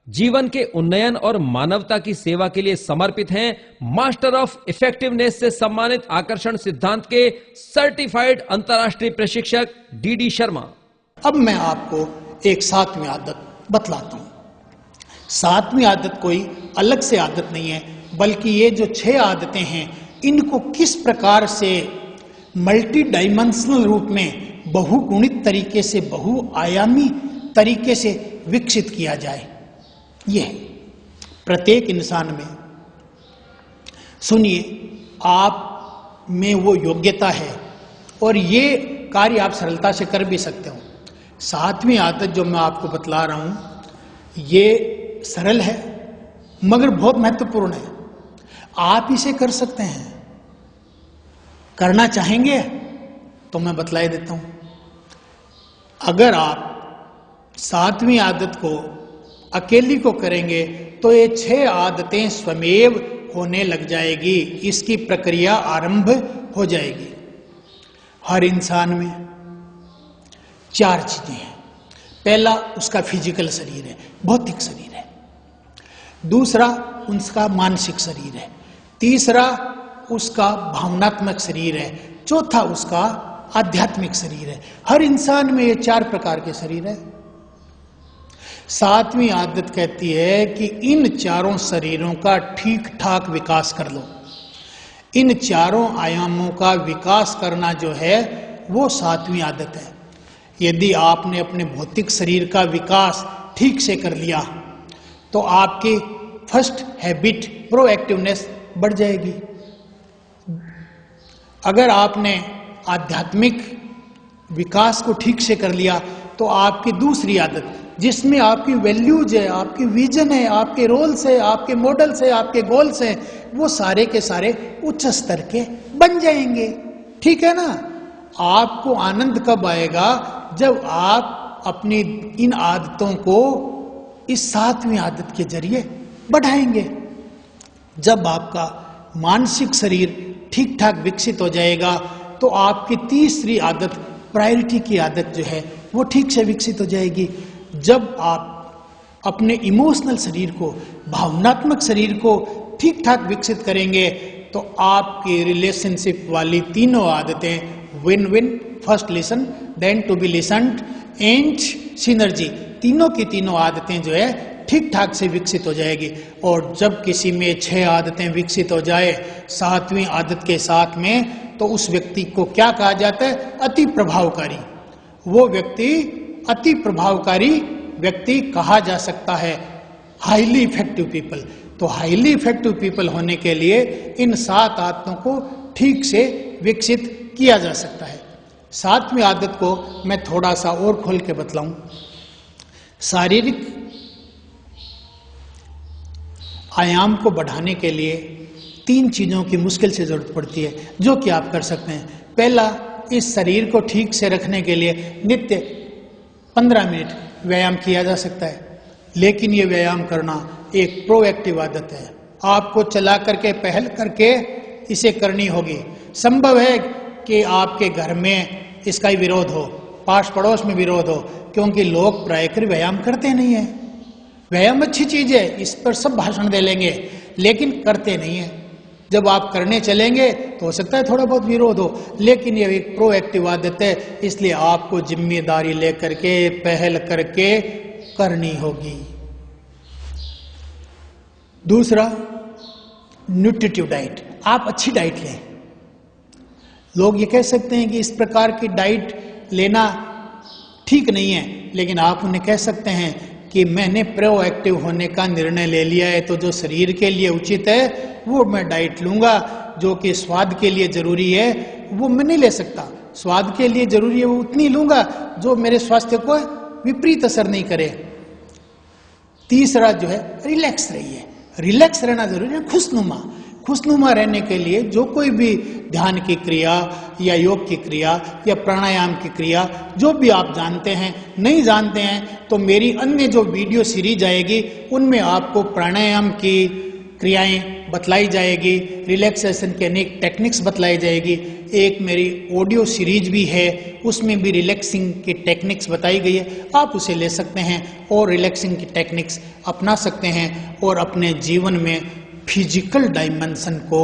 जीवन के उन्नयन और मानवता की सेवा के लिए समर्पित हैं। मास्टर ऑफ इफेक्टिवनेस से सम्मानित आकर्षण सिद्धांत के सर्टिफाइड अंतर्राष्ट्रीय प्रशिक्षक डी शर्मा। अब मैं आपको एक 7वीं आदत बतलाता हूं। 7वीं आदत कोई अलग से आदत नहीं है, बल्कि ये जो 6 आदतें हैं इनको किस प्रकार से मल्टी डायमेंशनल रूप में बहुगुणित तरीके से, बहुआयामी तरीके से विकसित किया जाए, यह प्रत्येक इंसान में। सुनिए, आप में वो योग्यता है और ये कार्य आप सरलता से कर भी सकते हो। 7वीं आदत जो मैं आपको बतला रहा हूं ये सरल है मगर बहुत महत्वपूर्ण है। आप इसे कर सकते हैं। करना चाहेंगे तो मैं बतला देता हूं। अगर आप 7वीं आदत को अकेली को करेंगे तो ये 6 आदतें स्वमेव होने लग जाएगी। इसकी प्रक्रिया आरंभ हो जाएगी। हर इंसान में 4 चीजें हैं। पहला उसका फिजिकल शरीर है, भौतिक शरीर है। दूसरा उसका मानसिक शरीर है। तीसरा उसका भावनात्मक शरीर है। चौथा उसका आध्यात्मिक शरीर है। हर इंसान में ये 4 प्रकार के शरीर है। 7वीं आदत कहती है कि इन 4 शरीरों का ठीक ठाक विकास कर लो। इन 4 आयामों का विकास करना जो है वो 7वीं आदत है। यदि आपने अपने भौतिक शरीर का विकास ठीक से कर लिया तो आपकी फर्स्ट हैबिट प्रोएक्टिवनेस बढ़ जाएगी। अगर आपने आध्यात्मिक विकास को ठीक से कर लिया तो आपकी दूसरी आदत, जिसमें आपकी वैल्यूज है, आपकी विजन है, आपके रोल्स है, आपके मॉडल्स है, आपके गोल्स हैं, वो सारे के सारे उच्च स्तर के बन जाएंगे। ठीक है ना? आपको आनंद कब आएगा? जब आप अपनी इन आदतों को इस 7वीं आदत के जरिए बढ़ाएंगे। जब आपका मानसिक शरीर ठीक ठाक विकसित हो जाएगा तो आपकी तीसरी आदत, प्रायोरिटी की आदत जो है वो ठीक से विकसित हो जाएगी। जब आप अपने इमोशनल शरीर को, भावनात्मक शरीर को ठीक ठाक विकसित करेंगे तो आपकी रिलेशनशिप वाली 3 आदतें, win win, first listen, then to be listened and synergy, तीनों की तीनों आदतें जो है ठीक ठाक से विकसित हो जाएगी। और जब किसी में 6 आदतें विकसित हो जाए 7वीं आदत के साथ में, तो उस व्यक्ति को क्या कहा जाता है? अति प्रभावकारी। वो व्यक्ति अति प्रभावकारी व्यक्ति कहा जा सकता है, हाईली इफेक्टिव पीपल। तो हाईली इफेक्टिव पीपल होने के लिए इन 7 आदतों को ठीक से विकसित किया जा सकता है। 7वीं आदत को मैं थोड़ा सा और खोल के बतलाऊं। शारीरिक आयाम को बढ़ाने के लिए 3 चीजों की मुश्किल से जरूरत पड़ती है, जो कि आप कर सकते हैं। पहला, इस शरीर को ठीक से रखने के लिए नित्य 15 मिनट व्यायाम किया जा सकता है। लेकिन ये व्यायाम करना एक प्रोएक्टिव आदत है। आपको चला करके, पहल करके इसे करनी होगी। संभव है कि आपके घर में इसका ही विरोध हो, पास पड़ोस में विरोध हो, क्योंकि लोग प्रायकर व्यायाम करते नहीं है। व्यायाम अच्छी चीज है, इस पर सब भाषण दे लेंगे, लेकिन करते नहीं है। जब आप करने चलेंगे तो हो सकता है थोड़ा बहुत विरोध हो, लेकिन ये एक प्रोएक्टिव आदत है, इसलिए आपको जिम्मेदारी लेकर के, पहल करके करनी होगी। दूसरा, न्यूट्रिटिव डाइट। आप अच्छी डाइट लें। लोग ये कह सकते हैं कि इस प्रकार की डाइट लेना ठीक नहीं है, लेकिन आप उन्हें कह सकते हैं कि मैंने प्रोएक्टिव होने का निर्णय ले लिया है, तो जो शरीर के लिए उचित है वो मैं डाइट लूंगा। जो कि स्वाद के लिए जरूरी है वो मैं नहीं ले सकता। स्वाद के लिए जरूरी है वो उतनी लूंगा जो मेरे स्वास्थ्य को विपरीत असर नहीं करे। तीसरा जो है, रिलैक्स रहिए। रिलैक्स रहना जरूरी है। खुशनुमा रहने के लिए जो कोई भी ध्यान की क्रिया या योग की क्रिया या प्राणायाम की क्रिया, जो भी आप जानते हैं, नहीं जानते हैं तो मेरी अन्य जो वीडियो सीरीज आएगी उनमें आपको प्राणायाम की क्रियाएं बतलाई जाएगी, रिलैक्सेशन के अनेक टेक्निक्स बतलाई जाएगी। एक मेरी ऑडियो सीरीज भी है, उसमें भी रिलैक्सिंग की टेक्निक्स बताई गई है, आप उसे ले सकते हैं और रिलैक्सिंग की टेक्निक्स अपना सकते हैं और अपने जीवन में फिजिकल डायमेंशन को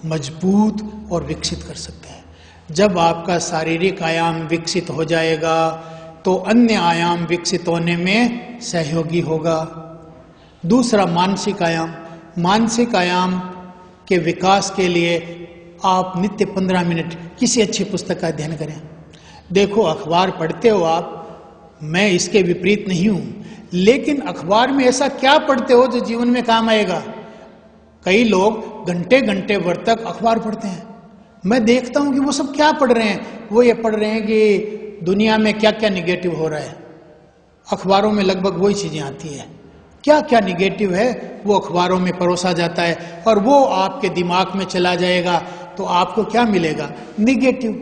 मजबूत और विकसित कर सकते हैं। जब आपका शारीरिक आयाम विकसित हो जाएगा तो अन्य आयाम विकसित होने में सहयोगी होगा। दूसरा मानसिक आयाम। मानसिक आयाम के विकास के लिए आप नित्य 15 मिनट किसी अच्छी पुस्तक का अध्ययन करें। देखो, अखबार पढ़ते हो आप, मैं इसके विपरीत नहीं हूं, लेकिन अखबार में ऐसा क्या पढ़ते हो जो जीवन में काम आएगा? कई लोग घंटे घंटे भर तक अखबार पढ़ते हैं। मैं देखता हूं कि वो सब क्या पढ़ रहे हैं। वो ये पढ़ रहे हैं कि दुनिया में क्या क्या निगेटिव हो रहा है। अखबारों में लगभग वही चीजें आती है, क्या क्या निगेटिव है वो अखबारों में परोसा जाता है और वो आपके दिमाग में चला जाएगा तो आपको क्या मिलेगा? निगेटिव।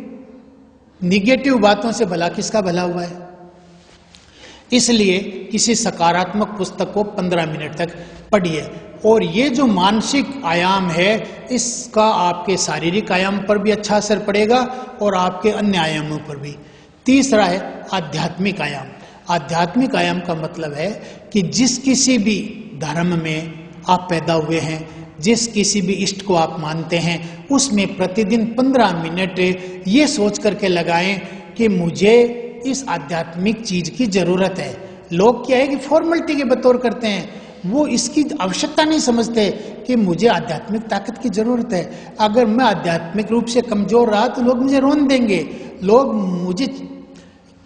निगेटिव बातों से भला किसका भला हुआ है? इसलिए किसी सकारात्मक पुस्तक को 15 मिनट तक पढ़िए। और ये जो मानसिक आयाम है, इसका आपके शारीरिक आयाम पर भी अच्छा असर पड़ेगा और आपके अन्य आयामों पर भी। तीसरा है आध्यात्मिक आयाम। आध्यात्मिक आयाम का मतलब है कि जिस किसी भी धर्म में आप पैदा हुए हैं, जिस किसी भी इष्ट को आप मानते हैं, उसमें प्रतिदिन 15 मिनट ये सोच करके लगाएं कि मुझे इस आध्यात्मिक चीज की जरूरत है। लोग क्या है कि फॉर्मेलिटी के बतौर करते हैं, वो इसकी आवश्यकता नहीं समझते कि मुझे आध्यात्मिक ताकत की जरूरत है। अगर मैं आध्यात्मिक रूप से कमजोर रहा तो लोग मुझे रोन देंगे, लोग मुझे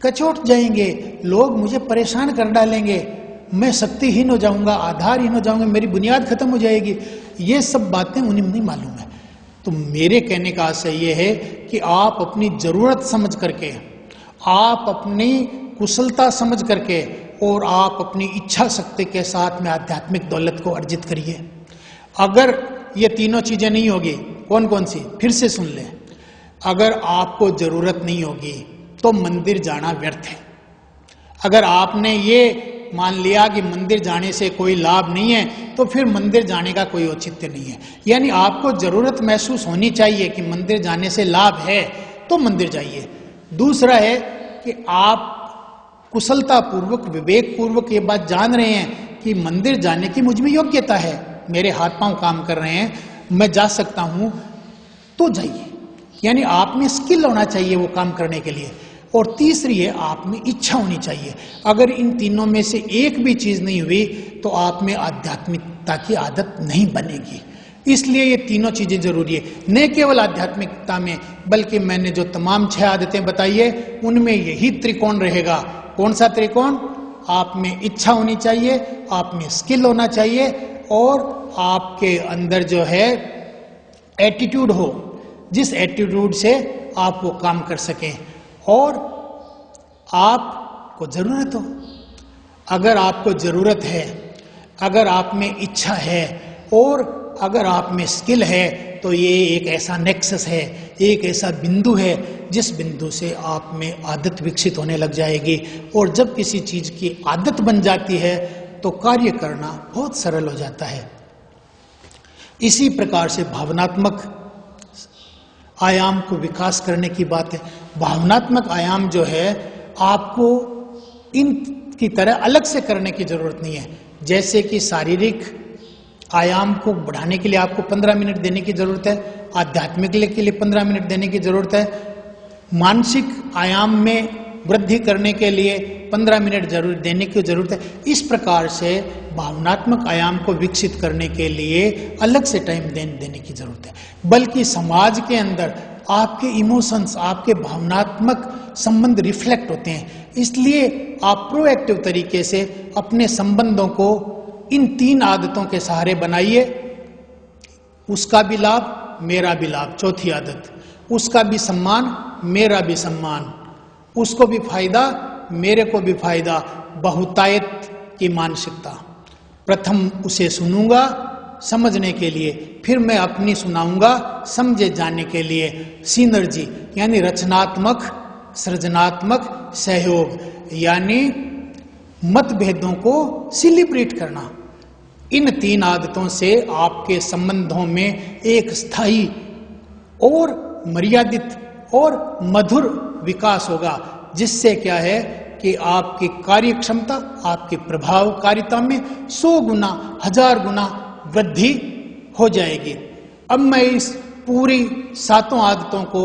कचोट जाएंगे, लोग मुझे परेशान कर डालेंगे, मैं शक्तिहीन हो जाऊंगा, आधारहीन हो जाऊंगा, मेरी बुनियाद खत्म हो जाएगी। ये सब बातें उन्हें नहीं मालूम है। तो मेरे कहने का आशय ये है कि आप अपनी जरूरत समझ करके, आप अपनी कुशलता समझ करके और आप अपनी इच्छा शक्ति के साथ में आध्यात्मिक दौलत को अर्जित करिए। अगर ये तीनों चीजें नहीं होगी, कौन कौन सी? फिर से सुन लें। अगर आपको जरूरत नहीं होगी तो मंदिर जाना व्यर्थ है। अगर आपने ये मान लिया कि मंदिर जाने से कोई लाभ नहीं है तो फिर मंदिर जाने का कोई औचित्य नहीं है। यानी आपको जरूरत महसूस होनी चाहिए कि मंदिर जाने से लाभ है तो मंदिर जाइए। दूसरा है कि आप कुशलता पूर्वक, विवेक पूर्वक ये बात जान रहे हैं कि मंदिर जाने की मुझ में योग्यता है, मेरे हाथ पांव काम कर रहे हैं, मैं जा सकता हूं, तो जाइए। यानी आप में स्किल होना चाहिए वो काम करने के लिए। और तीसरी है, आप में इच्छा होनी चाहिए। अगर इन तीनों में से एक भी चीज नहीं हुई तो आप में आध्यात्मिकता की आदत नहीं बनेगी। इसलिए ये तीनों चीजें जरूरी है। न केवल आध्यात्मिकता में, बल्कि मैंने जो तमाम 6 आदतें बताई है उनमें यही त्रिकोण रहेगा। कौन सा त्रिकोण? आप में इच्छा होनी चाहिए, आप में स्किल होना चाहिए और आपके अंदर जो है एटीट्यूड हो, जिस एटीट्यूड से आप वो काम कर सकें और आपको जरूरत हो। अगर आपको जरूरत है, अगर आप में इच्छा है और अगर आप में स्किल है तो ये एक ऐसा नेक्सस है, एक ऐसा बिंदु है जिस बिंदु से आप में आदत विकसित होने लग जाएगी। और जब किसी चीज की आदत बन जाती है तो कार्य करना बहुत सरल हो जाता है। इसी प्रकार से भावनात्मक आयाम को विकास करने की बात है। भावनात्मक आयाम जो है आपको इन की तरह अलग से करने की जरूरत नहीं है। जैसे कि शारीरिक आयाम को बढ़ाने के लिए आपको 15 मिनट देने की जरूरत है, आध्यात्मिक के लिए 15 मिनट देने की जरूरत है, मानसिक आयाम में वृद्धि करने के लिए 15 मिनट जरूर देने की जरूरत है। इस प्रकार से भावनात्मक आयाम को विकसित करने के लिए अलग से टाइम देने की जरूरत है। बल्कि समाज के अंदर आपके इमोशंस, आपके भावनात्मक संबंध रिफ्लेक्ट होते हैं। इसलिए आप प्रोएक्टिव तरीके से अपने संबंधों को इन 3 आदतों के सहारे बनाइए। उसका भी लाभ, मेरा भी लाभ। चौथी आदत, उसका भी सम्मान, मेरा भी सम्मान। उसको भी फायदा, मेरे को भी फायदा। बहुतायत की मानसिकता। प्रथम उसे सुनूंगा समझने के लिए, फिर मैं अपनी सुनाऊंगा समझे जाने के लिए। सिनर्जी यानी रचनात्मक, सृजनात्मक सहयोग, यानी मतभेदों को सेलिब्रेट करना। इन 3 आदतों से आपके संबंधों में एक स्थायी और मर्यादित और मधुर विकास होगा, जिससे क्या है कि आपकी कार्य क्षमता, आपकी प्रभावकारिता में 100 गुना 1000 गुना वृद्धि हो जाएगी। अब मैं इस पूरी 7 आदतों को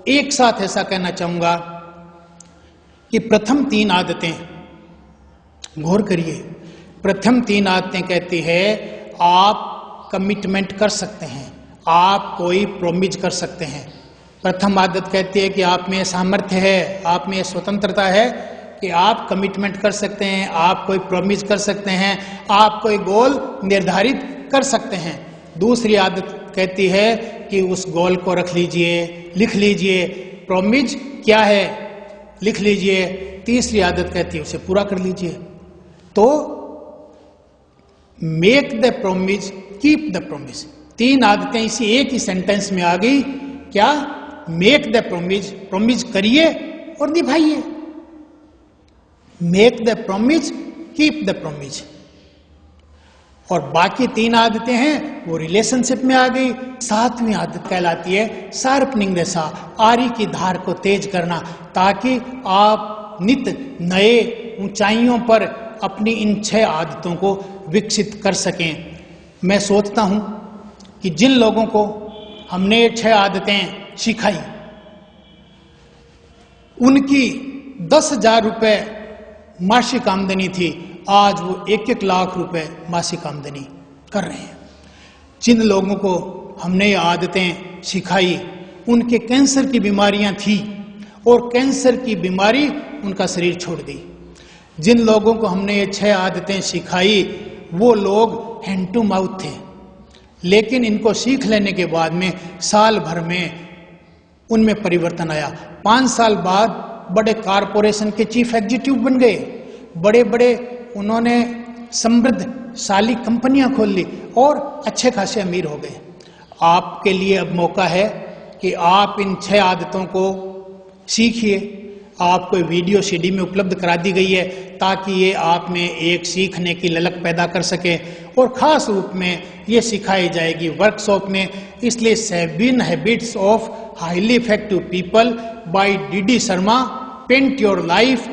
एक साथ ऐसा कहना चाहूंगा कि प्रथम 3 आदतें, गौर करिए, प्रथम 3 आदतें कहती है आप कमिटमेंट कर सकते हैं, आप कोई प्रोमिस कर सकते हैं। प्रथम आदत कहती है कि आप में सामर्थ्य है, आप में स्वतंत्रता है कि आप कमिटमेंट कर सकते हैं, आप कोई प्रॉमिस कर सकते हैं, आप कोई गोल निर्धारित कर सकते हैं। दूसरी आदत कहती है कि उस गोल को रख लीजिए, लिख लीजिए, प्रॉमिस क्या है लिख लीजिए। तीसरी आदत कहती है उसे पूरा कर लीजिए। तो make the promise, keep the promise, 3 आदतें इसी एक ही सेंटेंस में आ गई। क्या? मेक द प्रॉमिस, प्रॉमिस करिए और निभाइए। Make the promise, keep the promise. और बाकी 3 आदतें हैं वो रिलेशनशिप में आ गई। 7वीं आदत कहलाती है शार्पनिंग द सॉ, आरी की धार को तेज करना, ताकि आप नित नए ऊंचाइयों पर अपनी इन 6 आदतों को विकसित कर सकें। मैं सोचता हूं कि जिन लोगों को हमने ये 6 आदतें सिखाई, उनकी 10,000 रुपए मासिक आमदनी थी, आज वो 1-1 लाख रुपए मासिक आमदनी कर रहे हैं। जिन लोगों को हमने ये आदतें सिखाई, उनके कैंसर की बीमारियां थी और कैंसर की बीमारी उनका शरीर छोड़ दी। जिन लोगों को हमने ये 6 आदतें सिखाई, वो लोग हैंड टू माउथ थे, लेकिन इनको सीख लेने के बाद में साल भर में उनमें परिवर्तन आया। 5 साल बाद बड़े कारपोरेशन के चीफ एग्जीक्यूटिव बन गए, बड़े बड़े उन्होंने समृद्धशाली कंपनियां खोल ली और अच्छे खासे अमीर हो गए। आपके लिए अब मौका है कि आप इन 6 आदतों को सीखिए। आपको वीडियो सीडी में उपलब्ध करा दी गई है ताकि ये आप में एक सीखने की ललक पैदा कर सके, और खास रूप में ये सिखाई जाएगी वर्कशॉप में। इसलिए 7 habits of highly effective people by D D. Sharma, paint your life